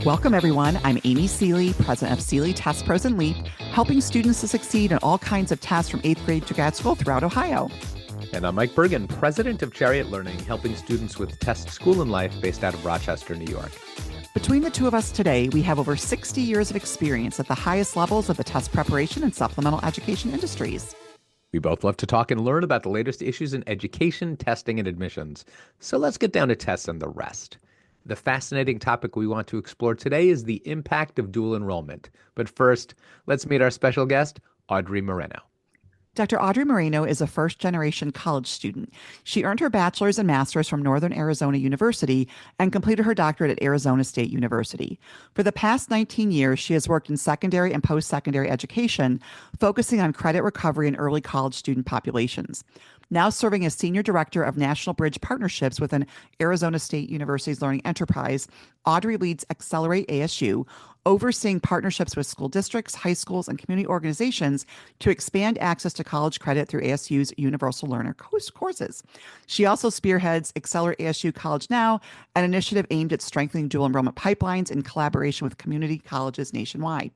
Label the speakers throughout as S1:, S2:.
S1: Welcome, everyone. I'm Amy Seeley, president of Seeley Test Pros and Leap, helping students to succeed in all kinds of tests from 8th grade to grad school throughout Ohio.
S2: And I'm Mike Bergen, president of Chariot Learning, helping students with Test School and Life based out of Rochester, New York.
S1: Between the two of us today, we have over 60 years of experience at the highest levels of the test preparation and supplemental education industries.
S2: We both love to talk and learn about the latest issues in education, testing, and admissions. So let's get down to tests and the rest. The fascinating topic we want to explore today is the impact of dual enrollment. But first, let's meet our special guest, Audrey Moreno.
S1: Dr. Audrey Moreno is a first-generation college student. She earned her bachelor's and master's from Northern Arizona University and completed her doctorate at Arizona State University. For the past 19 years, she has worked in secondary and post-secondary education, focusing on credit recovery in early college student populations. Now serving as Senior Director of National Bridge Partnerships within Arizona State University's Learning Enterprise, Audrey leads Accelerate ASU, overseeing partnerships with school districts, high schools, and community organizations to expand access to college credit through ASU's Universal Learner courses. She also spearheads Accelerate ASU College Now, an initiative aimed at strengthening dual enrollment pipelines in collaboration with community colleges nationwide.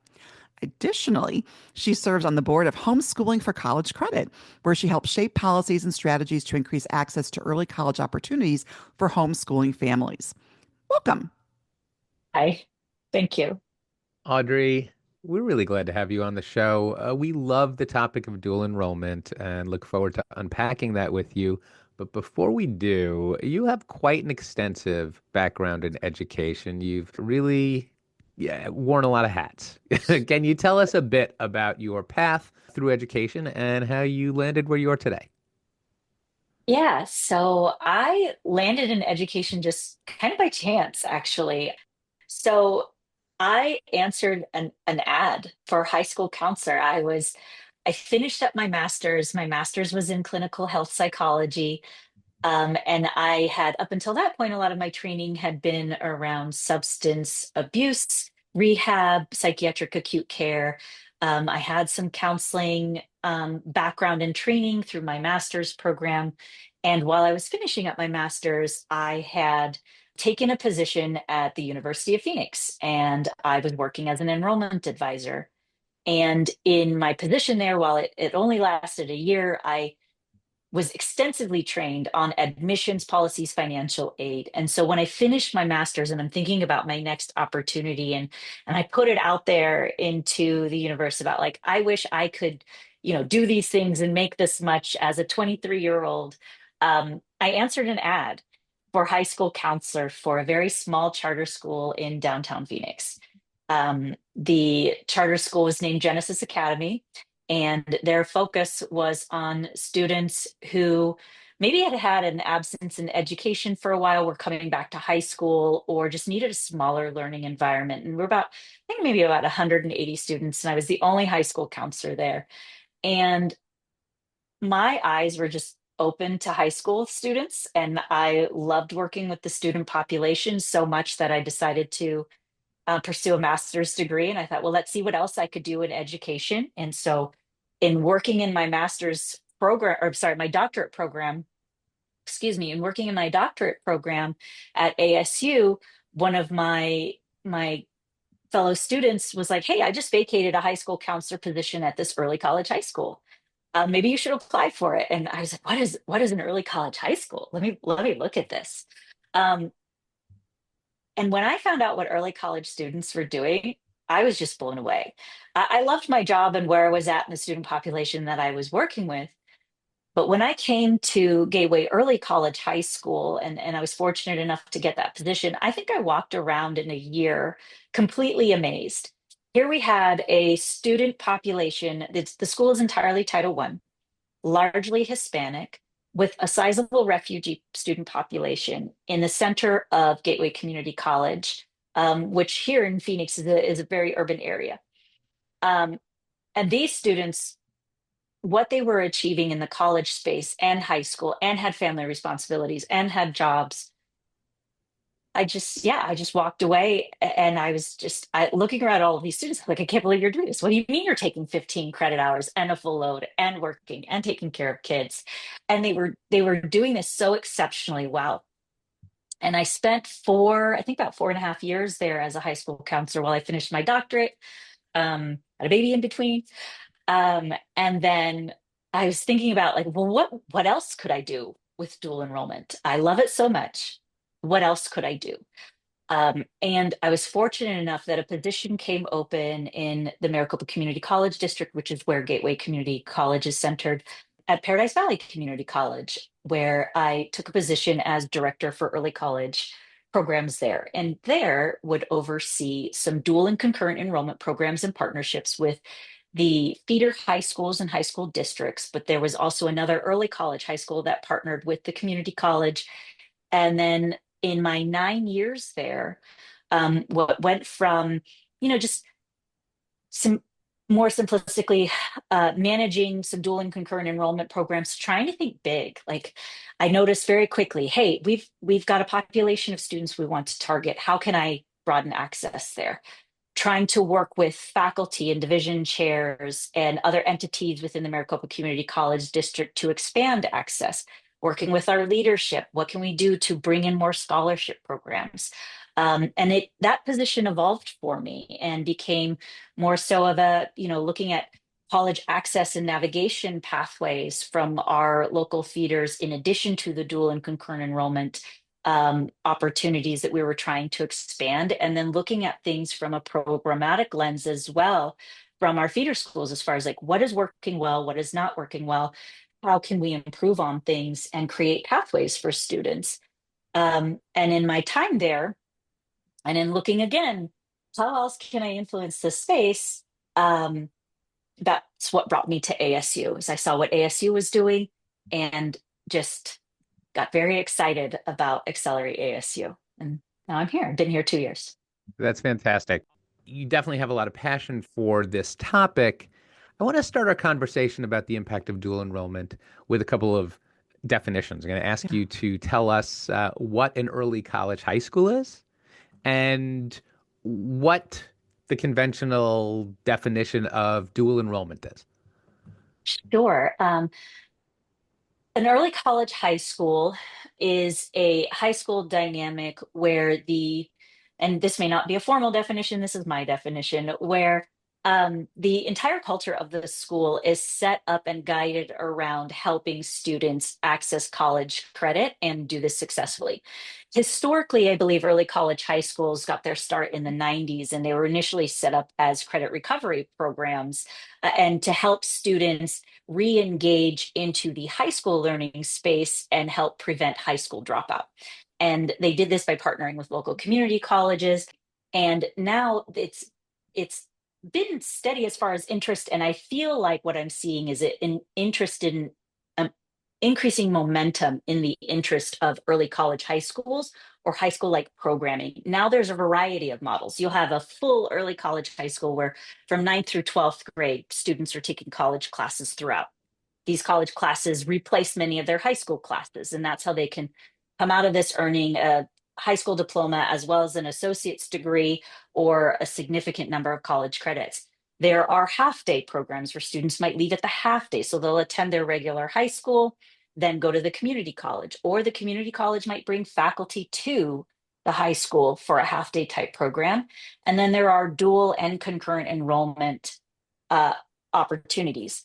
S1: Additionally, she serves on the board of Homeschooling for College Credit, where she helps shape policies and strategies to increase access to early college opportunities for homeschooling families. Welcome.
S3: Hi, thank you.
S2: Audrey, we're really glad to have you on the show. We love the topic of dual enrollment and look forward to unpacking that with you. But before we do, you have quite an extensive background in education. You've really worn a lot of hats. Can you tell us a bit about your path through education and how you landed where you are today?
S3: Yeah, so I landed in education just kind of by chance, actually. So I answered an ad for high school counselor. I finished up my master's. My master's was in clinical health psychology. And I had, up until that point, a lot of my training had been around substance abuse, rehab, psychiatric acute care. I had some counseling background and training through my master's program. And while I was finishing up my master's, I had taken a position at the University of Phoenix, and I was working as an enrollment advisor. And in my position there, while it only lasted a year, I was extensively trained on admissions policies, financial aid. And so when I finished my master's and I'm thinking about my next opportunity and I put it out there into the universe about like, I wish I could, do these things and make this much as a 23-year-old. I answered an ad for high school counselor for a very small charter school in downtown Phoenix. The charter school was named Genesis Academy, and their focus was on students who maybe had had an absence in education for a while, were coming back to high school, or just needed a smaller learning environment. And we're about, I think maybe about 180 students, and I was the only high school counselor there. And my eyes were just open to high school students, and I loved working with the student population so much that I decided to pursue a master's degree. And I thought, well, let's see what else I could do in education. And so, in working in my master's program, or sorry, my doctorate program, excuse me, in working in my doctorate program at ASU, one of my fellow students was like, "Hey, I just vacated a high school counselor position at this early college high school. Maybe you should apply for it." And I was like, "What is an early college high school? Let me look at this." Um, and when I found out what early college students were doing, I was just blown away. I loved my job and where I was at in the student population that I was working with. But when I came to Gateway Early College High School, and I was fortunate enough to get that position, I think I walked around in a year completely amazed. Here we had a student population, the school is entirely Title I, largely Hispanic, with a sizable refugee student population in the center of Gateway Community College, which here in Phoenix is a very urban area. Um, and these students, what they were achieving in the college space and high school, and had family responsibilities and had jobs, I just walked away, and I was just looking around at all of these students, like, I can't believe you're doing this. What do you mean you're taking 15 credit hours and a full load and working and taking care of kids? And they were doing this so exceptionally well. And I spent I think about 4.5 years there as a high school counselor while I finished my doctorate. Had a baby in between. And then I was thinking about like, well, what else could I do with dual enrollment? I love it so much. What else could I do? And I was fortunate enough that a position came open in the Maricopa Community College District, which is where Gateway Community College is centered, at Paradise Valley Community College, where I took a position as director for early college programs there. And there would oversee some dual and concurrent enrollment programs and partnerships with the feeder high schools and high school districts. But there was also another early college high school that partnered with the community college. And then in my 9 years there, what went from, just some more simplistically managing some dual and concurrent enrollment programs, trying to think big. Like I noticed very quickly, hey, we've got a population of students we want to target. How can I broaden access there? Trying to work with faculty and division chairs and other entities within the Maricopa Community College District to expand access, working with our leadership. What can we do to bring in more scholarship programs? And that position evolved for me and became more so of looking at college access and navigation pathways from our local feeders, in addition to the dual and concurrent enrollment opportunities that we were trying to expand, and then looking at things from a programmatic lens as well from our feeder schools, as far as like what is working well, what is not working well, how can we improve on things and create pathways for students. And in my time there, and in looking again, how else can I influence this space? Um, that's what brought me to ASU, as I saw what ASU was doing and just got very excited about Accelerate ASU. And now I'm here. I've been here 2 years.
S2: That's fantastic. You definitely have a lot of passion for this topic. I want to start our conversation about the impact of dual enrollment with a couple of definitions. I'm going to ask
S1: Yeah.
S2: you to tell us what an early college high school is and what the conventional definition of dual enrollment is.
S3: Sure. An early college high school is a high school dynamic where and this may not be a formal definition, this is my definition, where the entire culture of the school is set up and guided around helping students access college credit and do this successfully. Historically, I believe early college high schools got their start in the 90s, and they were initially set up as credit recovery programs and to help students re-engage into the high school learning space and help prevent high school dropout. And they did this by partnering with local community colleges. And now it's been steady as far as interest. And I feel like what I'm seeing is an interest in um, increasing momentum in the interest of early college high schools or high school like programming. Now there's a variety of models. You'll have a full early college high school where from ninth through 12th grade, students are taking college classes throughout. These college classes replace many of their high school classes, and that's how they can come out of this earning a high school diploma as well as an associate's degree or a significant number of college credits. There are half day programs where students might leave at the half day, so they'll attend their regular high school, then go to the community college, or the community college might bring faculty to the high school for a half day type program. And then there are dual and concurrent enrollment uh, opportunities.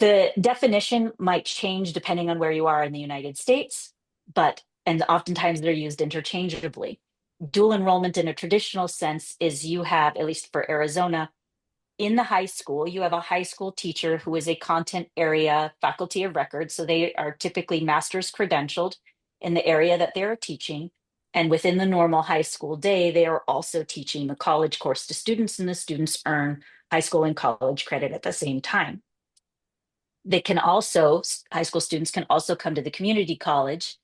S3: The definition might change depending on where you are in the United States, and oftentimes they're used interchangeably. Dual enrollment in a traditional sense is you have, at least for Arizona, in the high school, you have a high school teacher who is a content area faculty of record. So they are typically master's credentialed in the area that they're teaching. And within the normal high school day, they are also teaching the college course to students, and the students earn high school and college credit at the same time. High school students can also come to the community college,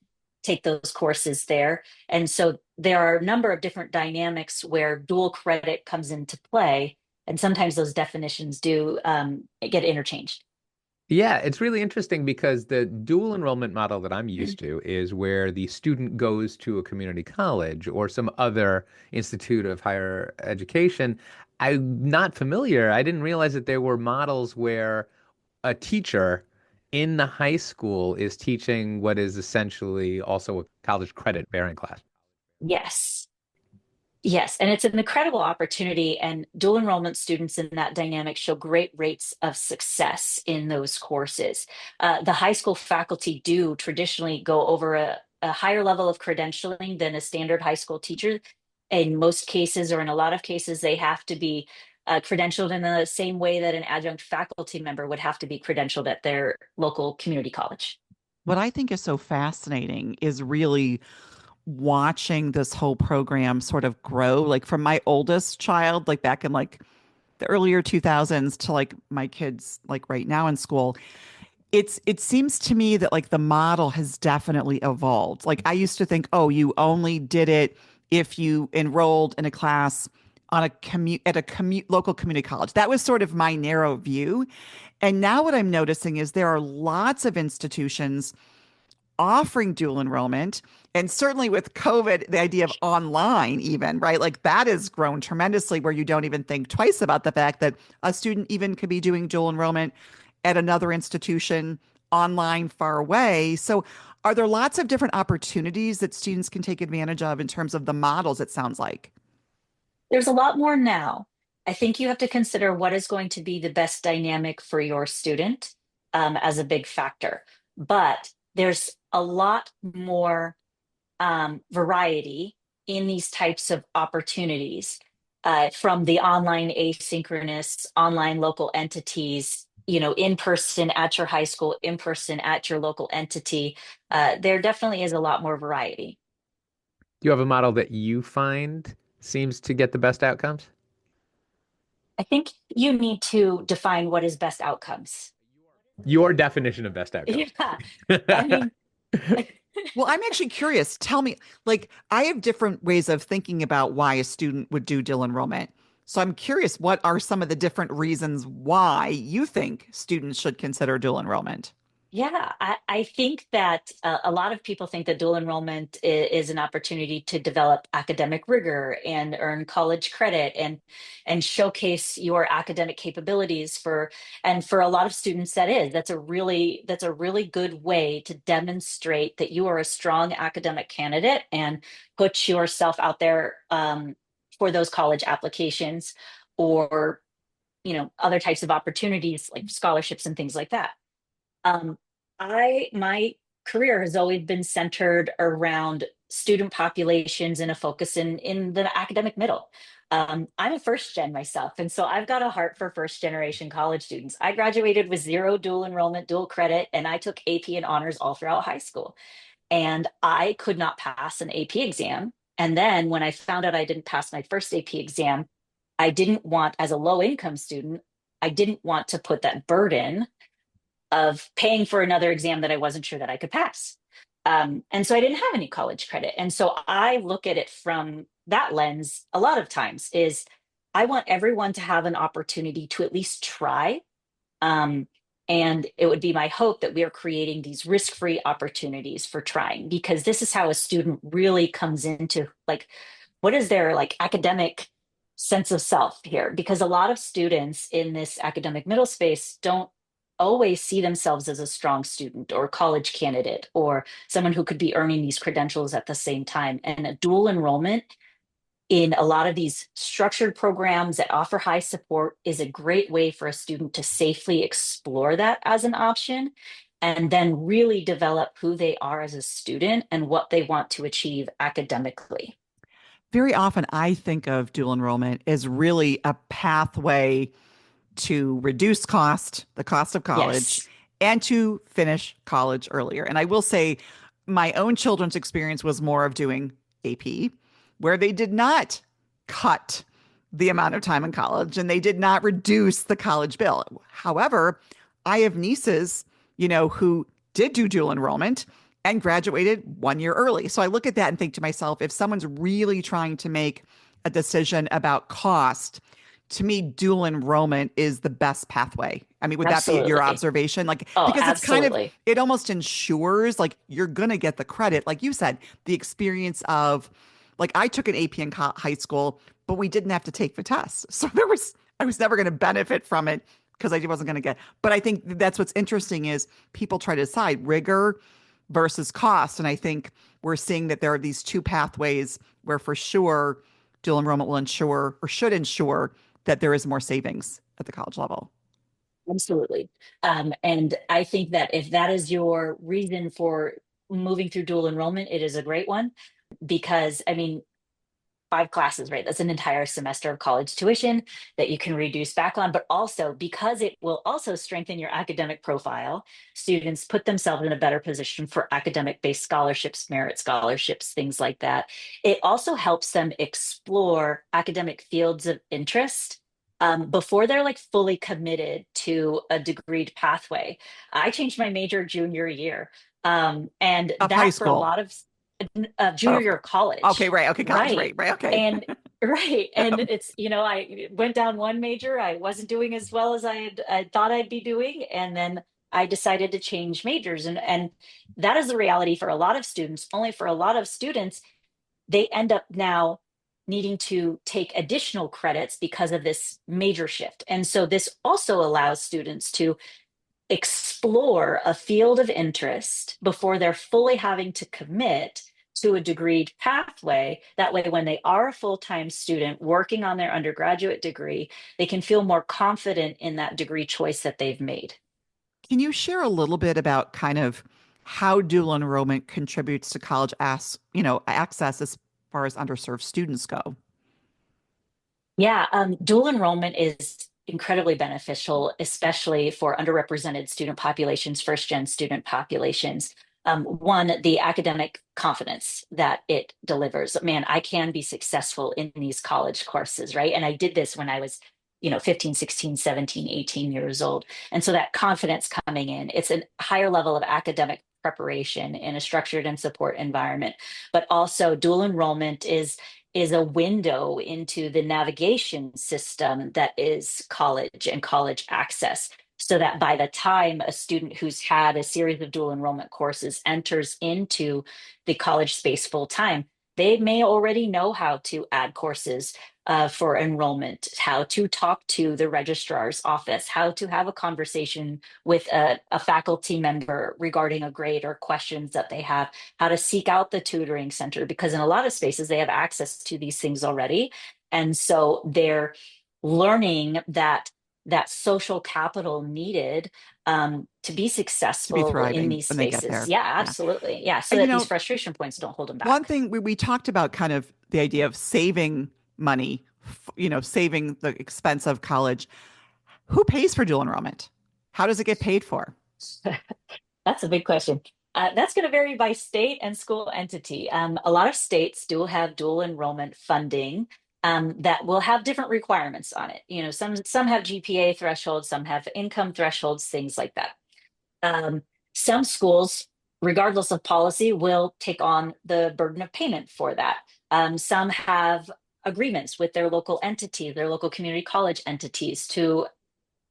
S3: take those courses there. And so there are a number of different dynamics where dual credit comes into play. And sometimes those definitions do get interchanged.
S2: Yeah, it's really interesting because the dual enrollment model that I'm used to is where the student goes to a community college or some other institute of higher education. I'm not familiar. I didn't realize that there were models where a teacher in the high school is teaching what is essentially also a college credit bearing class.
S3: Yes. Yes, and it's an incredible opportunity, and dual enrollment students in that dynamic show great rates of success in those courses. The high school faculty do traditionally go over a higher level of credentialing than a standard high school teacher. In most cases, or in a lot of cases, they have to be credentialed in the same way that an adjunct faculty member would have to be credentialed at their local community college.
S1: What I think is so fascinating is really watching this whole program sort of grow, like from my oldest child, like back in like the earlier 2000s to like my kids like right now in school. It seems to me that like the model has definitely evolved. Like I used to think, oh, you only did it if you enrolled in a class on a commute at a commute local community college. That was sort of my narrow view. And now what I'm noticing is there are lots of institutions offering dual enrollment. And certainly with COVID, the idea of online, even, right? Like that has grown tremendously, where you don't even think twice about the fact that a student even could be doing dual enrollment at another institution online far away. So, are there lots of different opportunities that students can take advantage of in terms of the models, it sounds like?
S3: There's a lot more now. I think you have to consider what is going to be the best dynamic for your student as a big factor. But there's a lot more variety in these types of opportunities from the online asynchronous, online local entities, in person at your high school, in person at your local entity. There definitely is a lot more variety.
S2: Do you have a model that you find seems to get the best outcomes?
S3: I think you need to define what is best outcomes.
S2: Your definition of best outcomes.
S3: Yeah. I mean,
S1: Well, I'm actually curious. Tell me, like, I have different ways of thinking about why a student would do dual enrollment. So I'm curious, what are some of the different reasons why you think students should consider dual enrollment?
S3: yeah, I think that a lot of people think that dual enrollment is an opportunity to develop academic rigor and earn college credit and showcase your academic capabilities and for a lot of students that's a really good way to demonstrate that you are a strong academic candidate and put yourself out there for those college applications or other types of opportunities like scholarships and things like that. Um, my career has always been centered around student populations and a focus in the academic middle. I'm a first gen myself, and so I've got a heart for first generation college students. I graduated with zero dual enrollment, dual credit, and I took AP and honors all throughout high school. And I could not pass an AP exam. And then when I found out I didn't pass my first AP exam, I didn't want, as a low income student, I didn't want to put that burden of paying for another exam that I wasn't sure that I could pass. And so I didn't have any college credit. And so I look at it from that lens a lot of times is I want everyone to have an opportunity to at least try. Um, and it would be my hope that we are creating these risk-free opportunities for trying, because this is how a student really comes into like, what is their like academic sense of self here? Because a lot of students in this academic middle space don't always see themselves as a strong student or college candidate or someone who could be earning these credentials at the same time. And a dual enrollment in a lot of these structured programs that offer high support is a great way for a student to safely explore that as an option and then really develop who they are as a student and what they want to achieve academically.
S1: Very often, I think of dual enrollment as really a pathway to reduce the cost of college,
S3: Yes.
S1: and to finish college earlier. And I will say, my own children's experience was more of doing AP, where they did not cut the amount of time in college and they did not reduce the college bill. However, I have nieces, who did do dual enrollment and graduated 1 year early. So I look at that and think to myself, if someone's really trying to make a decision about cost, to me, dual enrollment is the best pathway. I mean, would that be your
S3: Absolutely.
S1: observation? Like,
S3: Oh,
S1: because
S3: absolutely.
S1: it almost ensures like you're going to get the credit. Like you said, the experience of like I took an AP in high school, but we didn't have to take the test. So I was never going to benefit from it because I wasn't going to get. But I think that's what's interesting is people try to decide rigor versus cost. And I think we're seeing that there are these two pathways where for sure dual enrollment will ensure or should ensure that there is more savings at the college level.
S3: Absolutely. And I think that if that is your reason for moving through dual enrollment, it is a great one because, I mean, 5 classes, right? That's an entire semester of college tuition that you can reduce back on, but also because it will also strengthen your academic profile, students put themselves in a better position for academic-based scholarships, merit scholarships, things like that. It also helps them explore academic fields of interest before they're like fully committed to a degreed pathway. I changed my major junior year, and
S1: Of high
S3: that for a
S1: school.
S3: lot of junior
S1: Or,
S3: year of
S1: okay,
S3: college,
S1: right. Okay, college,
S3: right?
S1: right, okay.
S3: And right, and it's I went down one major. I wasn't doing as well as I thought I'd be doing, and then I decided to change majors, and that is the reality for a lot of students. Only for a lot of students, they end up now needing to take additional credits because of this major shift, and so this also allows students to explore a field of interest before they're fully having to commit to a degreed pathway. That way, when they are a full time student working on their undergraduate degree, they can feel more confident in that degree choice that they've made.
S1: Can you share a little bit about kind of how dual enrollment contributes to college access as far as underserved students go?
S3: Yeah, dual enrollment is incredibly beneficial, especially for underrepresented student populations, first gen student populations. One, the academic confidence that it delivers. Man, I can be successful in these college courses, right? And I did this when I was 15, 16, 17, 18 years old. And so that confidence coming in, it's a higher level of academic preparation in a structured and support environment. But also dual enrollment is a window into the navigation system that is college and college access. So that by the time a student who's had a series of dual enrollment courses enters into the college space full time, they may already know how to add courses for enrollment, how to talk to the registrar's office, how to have a conversation with a faculty member regarding a grade or questions that they have, how to seek out the tutoring center, because in a lot of spaces they have access to these things already. And so they're learning that social capital needed to be
S1: To be
S3: successful in
S1: thriving
S3: these
S1: when they get
S3: spaces.
S1: there.
S3: Yeah,
S1: Yeah.
S3: absolutely. Yeah. So
S1: And
S3: that these frustration points don't hold them
S1: one
S3: back.
S1: thing we talked about kind of the idea of saving money, saving the expense of college. Who pays for dual enrollment? How does it get paid for?
S3: That's a big question. That's going to vary by state and school entity. A lot of states do have dual enrollment funding that will have different requirements on it. Some have GPA thresholds, some have income thresholds, things like that. Um, some schools, regardless of policy, will take on the burden of payment for that. Some have agreements with their local entity, their local community college entities to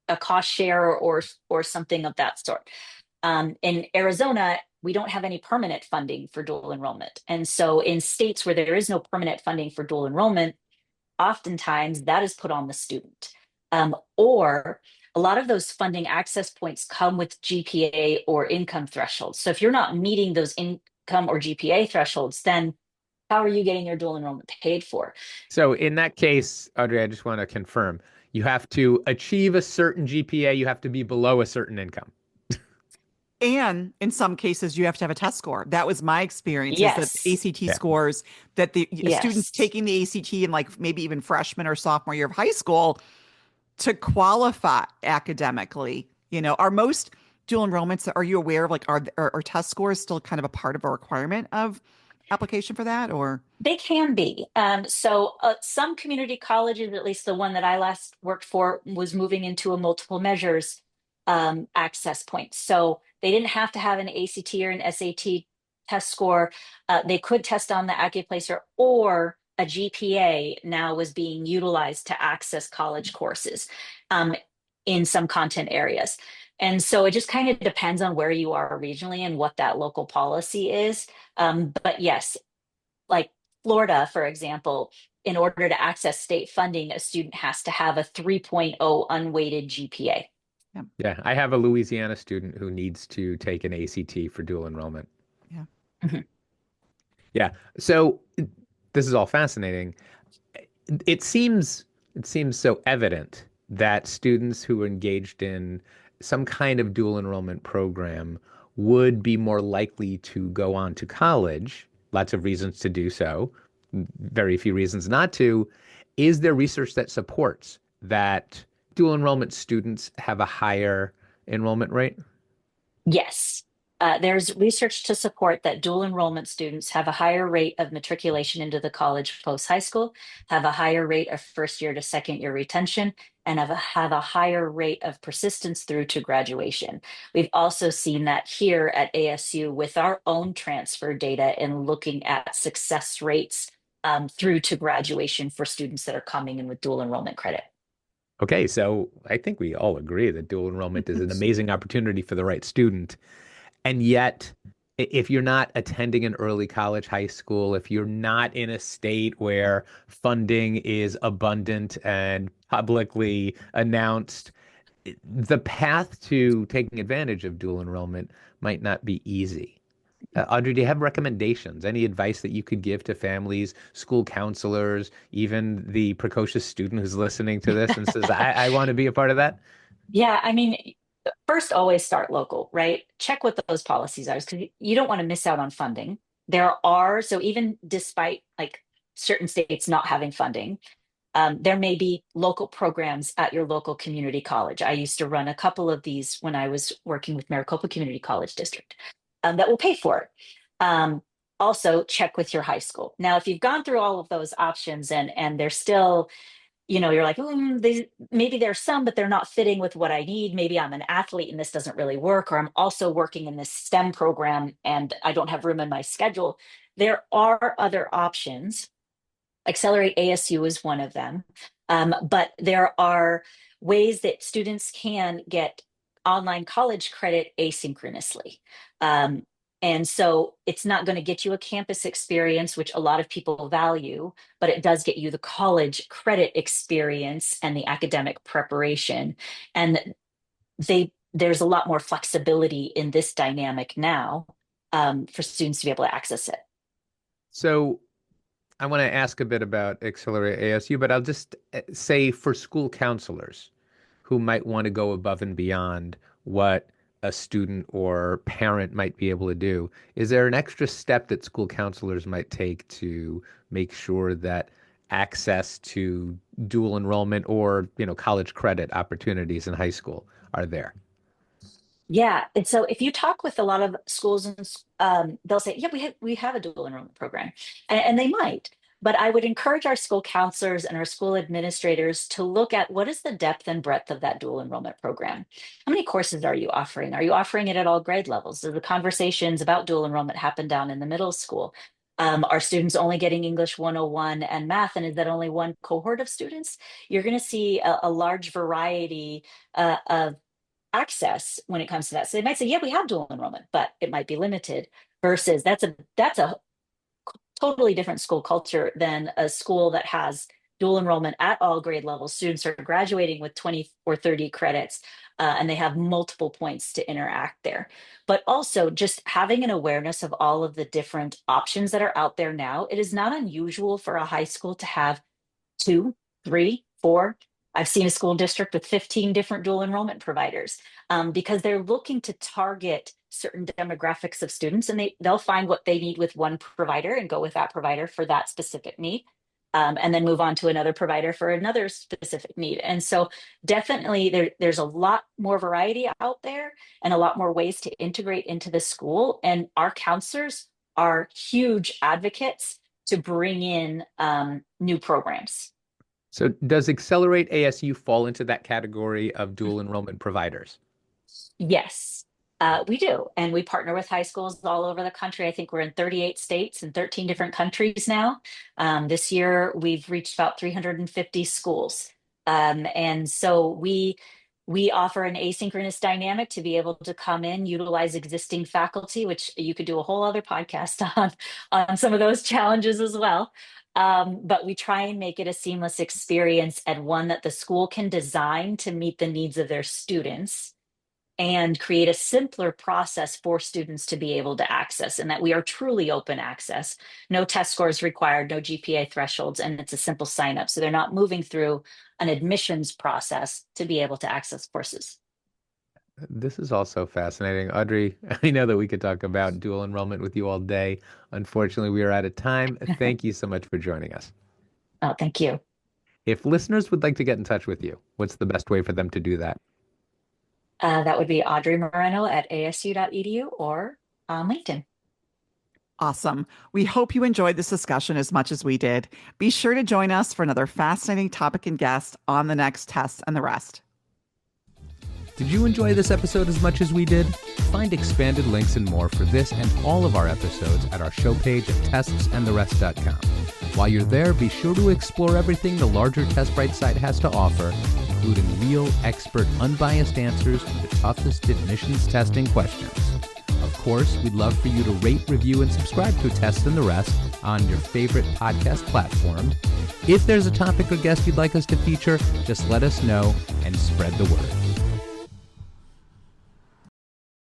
S3: a cost share or something of that sort. In Arizona, we don't have any permanent funding for dual enrollment. And so in states where there is no permanent funding for dual enrollment, oftentimes that is put on the student. Or a lot of those funding access points come with GPA or income thresholds. So if you're not meeting those income or GPA thresholds, then how are you getting your dual enrollment paid for?
S2: So in that case, Audrey, I just want to confirm, you have to achieve a certain GPA, you have to be below a certain income.
S1: And in some cases, you have to have a test score. That was my experience is that
S3: Yes.
S1: ACT
S2: Yeah.
S1: scores that the students
S3: Yes.
S1: taking the ACT in like maybe even freshman or sophomore year of high school to qualify academically, are most dual enrollments, are you aware of like, are test scores still kind of a part of a requirement of application for that or?
S3: They can be. So some community colleges, at least the one that I last worked for, was moving into a multiple measures access point. So they didn't have to have an ACT or an SAT test score. They could test on the AccuPlacer, or a GPA now was being utilized to access college courses um, in some content areas. And so it just kind of depends on where you are regionally and what that local policy is. But yes, like Florida, for example, in order to access state funding, a student has to have a 3.0 unweighted GPA.
S1: Yeah.
S2: Yeah, I have a Louisiana student who needs to take an ACT for dual enrollment.
S1: Yeah.
S3: Mhm.
S2: Yeah. So this is all fascinating. It seems it seems so evident that students who are engaged in some kind of dual enrollment program would be more likely to go on to college. Lots of reasons to do so, very few reasons not to. Is there research that supports that dual enrollment students have a higher enrollment rate?
S3: Yes. There's research to support that dual enrollment students have a higher rate of matriculation into the college post high school, have a higher rate of first year to second year retention, and have a higher rate of persistence through to graduation. We've also seen that here at ASU with our own transfer data and looking at success rates through to graduation for students that are coming in with dual enrollment credit.
S2: Okay, so I think we all agree that dual enrollment is an amazing opportunity for the right student. And yet, if you're not attending an early college, high school, if you're not in a state where funding is abundant and publicly announced, the path to taking advantage of dual enrollment might not be easy. Audrey, do you have recommendations? Any advice that you could give to families, school counselors, even the precocious student who's listening to this and says, I want to be a part of that?
S3: Yeah, I mean, first, always start local, right? Check what those policies are because you don't want to miss out on funding. So even despite like certain states not having funding, there may be local programs at your local community college. I used to run a couple of these when I was working with Maricopa Community College District that will pay for it. Um, Also, check with your high school. Now, if you've gone through all of those options and they're still you're like, maybe there's some, but they're not fitting with what I need. Maybe I'm an athlete and this doesn't really work, or I'm also working in this STEM program and I don't have room in my schedule. There are other options. Accelerate ASU is one of them. But there are ways that students can get online college credit asynchronously. Um, and so it's not going to get you a campus experience, which a lot of people value, but it does get you the college credit experience and the academic preparation. And there's a lot more flexibility in this dynamic now for students to be able to access it.
S2: So I want to ask a bit about Accelerate ASU, but I'll just say for school counselors who might want to go above and beyond what a student or parent might be able to do, is there an extra step that school counselors might take to make sure that access to dual enrollment or, college credit opportunities in high school are there?
S3: Yeah, and so if you talk with a lot of schools and they'll say, "Yeah, we have a dual enrollment program," and they might. But I would encourage our school counselors and our school administrators to look at what is the depth and breadth of that dual enrollment program. How many courses are you offering? Are you offering it at all grade levels? Do the conversations about dual enrollment happen down in the middle school? Are students only getting English 101 and math? And is that only one cohort of students? You're going to see a large variety of access when it comes to that. So they might say, yeah, we have dual enrollment, but it might be limited versus that's a totally different school culture than a school that has dual enrollment at all grade levels. Students are graduating with 20 or 30 credits and they have multiple points to interact there. But also just having an awareness of all of the different options that are out there now. It is not unusual for a high school to have two, three, four. I've seen a school district with 15 different dual enrollment providers because they're looking to target certain demographics of students and they'll find what they need with one provider and go with that provider for that specific need. And then move on to another provider for another specific need. And so definitely there's a lot more variety out there and a lot more ways to integrate into the school. And our counselors are huge advocates to bring in new programs.
S2: So does Accelerate ASU fall into that category of dual enrollment providers?
S3: Yes, we do. And we partner with high schools all over the country. I think we're in 38 states and 13 different countries now. This year, we've reached about 350 schools. And so we offer an asynchronous dynamic to be able to come in, utilize existing faculty, which you could do a whole other podcast on some of those challenges as well. But we try and make it a seamless experience and one that the school can design to meet the needs of their students and create a simpler process for students to be able to access, and that we are truly open access. No test scores required, no GPA thresholds, and it's a simple sign up. So they're not moving through an admissions process to be able to access courses.
S2: This is also fascinating. Audrey, I know that we could talk about dual enrollment with you all day. Unfortunately, we are out of time. Thank you so much for joining us.
S3: Oh, thank you.
S2: If listeners would like to get in touch with you, what's the best way for them to do that?
S3: That would be Audrey Moreno at asu.edu or on LinkedIn.
S1: Awesome. We hope you enjoyed this discussion as much as we did. Be sure to join us for another fascinating topic and guest on the next Tests and the Rest.
S2: Did you enjoy this episode as much as we did? Find expanded links and more for this and all of our episodes at our show page at testsandtherest.com. While you're there, be sure to explore everything the larger TestBright site has to offer, including real, expert, unbiased answers to the toughest admissions testing questions. Of course, we'd love for you to rate, review, and subscribe to Tests and the Rest on your favorite podcast platform. If there's a topic or guest you'd like us to feature, just let us know and spread the word.